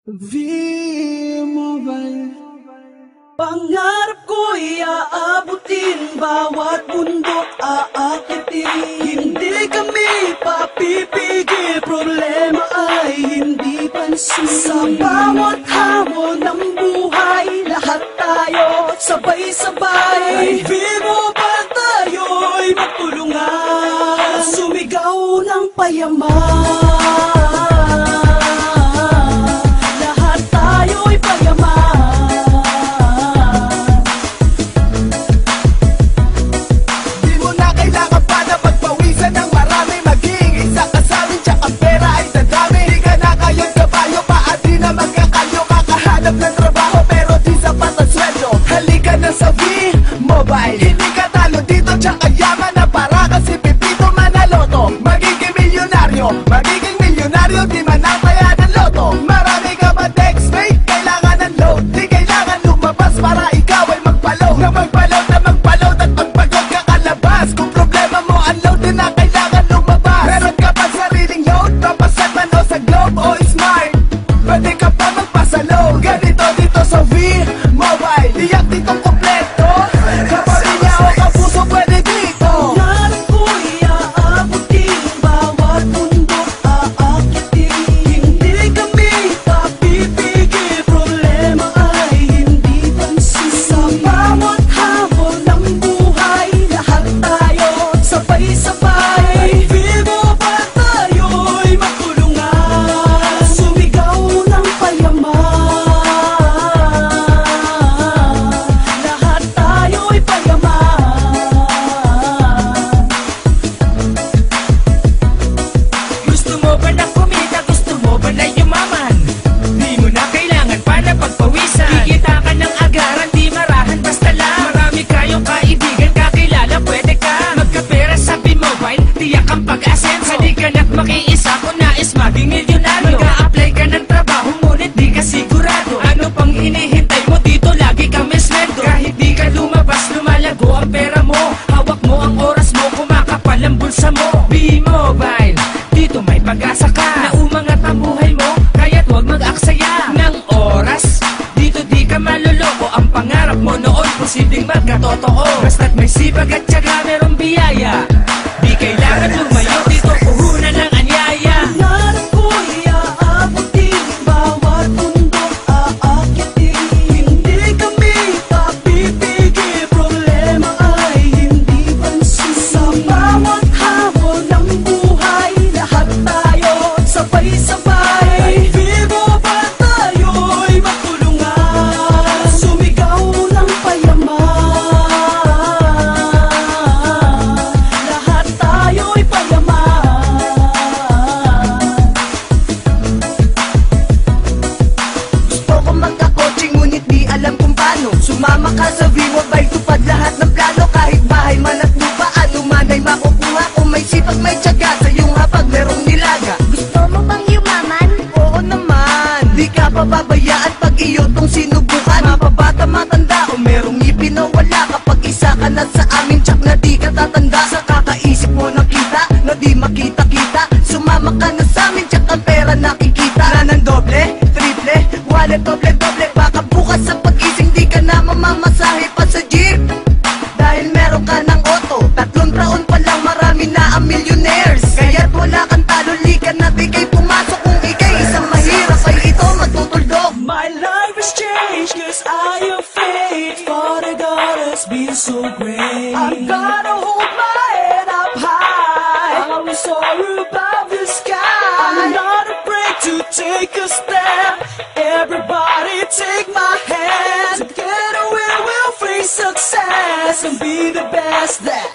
V-Mobile. Pangarap ko'y aabutin, bawat bundok aakitin. Hindi kami papipigil, problema ay hindi pansin. Sa bawat hamon ng buhay, lahat tayo sabay-sabay. V-Mobile, tayo'y magtulungan, sumigaw ng payaman. Sa V-Mobile, hindi ka talo dito, tsaka yaman na para kasi pipito manaloto. Magiging milyonaryo, di man ang kaya ng loto. Marami ka ba text, mate? Kailangan ng load, di kailangan lumabas para ikaw ay magpaload. Na magpaload at magpagod ka kalabas. Kung problema mo ang load, di na kailangan lumabas. Meron ka pa sariling load, papaset man o sa Globe o Smart, pwede ka pa magpasaload. Ganito dito sa V-Mobile, iyak ditong makiisa kung nais maging milyonaryo. Mag-a-apply ka ng trabaho ngunit di ka sigurado. Ano pang hinihintay mo dito, lagi kang mesmendo. Kahit di ka lumabas, lumalago ang pera mo. Hawak mo ang oras mo, kumakapal ang bulsa mo. V-Mobile, dito may pag-asa ka. Naumangat ang buhay mo, kaya't huwag mag-aksaya ng oras. Dito di ka maluloko, ang pangarap mo noon posibleng magkatotoo. Basta't may sipag at tiyaga, merong biyaya. Di kailangan lumayo dito, puhunan lang ang yaya. Pangarap ko'y aabutin, bawat bundok aakitin. Hindi kami papipigil, problema ay hindi pansin. Sa bawat hamon ng buhay, lahat tayo sabay-sabay. V-Mobile, tayo'y magtulungan, sumigaw ng payaman. Sumama ka sa V-Mobile, tupad lahat ng plano. Kahit bahay man at lupa, ano man ay makukuha. Kung may sipag, may tiyaga, sa iyong hapag merong nilaga. Gusto mo bang yumaman? Oo naman, di ka pababayaan pag iyo tong sinubukan. Mapabata, matanda, o merong ngipin o wala. Kapag isa ka na sa amin, tsak na di ka tatanda. Sa kakaisip mo ng kita, na di makita-kita. Sumama ka na sa amin, tsak ang pera nakikita. Na ng doble, triple, wallet, doble-doble. Baka bukas sa pag-ising di ka na mamamasahe pa sa jeep. Dahil meron ka ng auto, 3 taon pa lang marami na ang millionaires. Kaya't wala kang talo, lika na bigay pumasok. Kung ikay isang mahirap ay ito matutuldok. My life has changed cause I am faith, Father God has been so great. I'm gonna hold my head up high, I will soar above the sky. I'm not afraid to take a step, everybody take my hand. Together we will face success and be the best that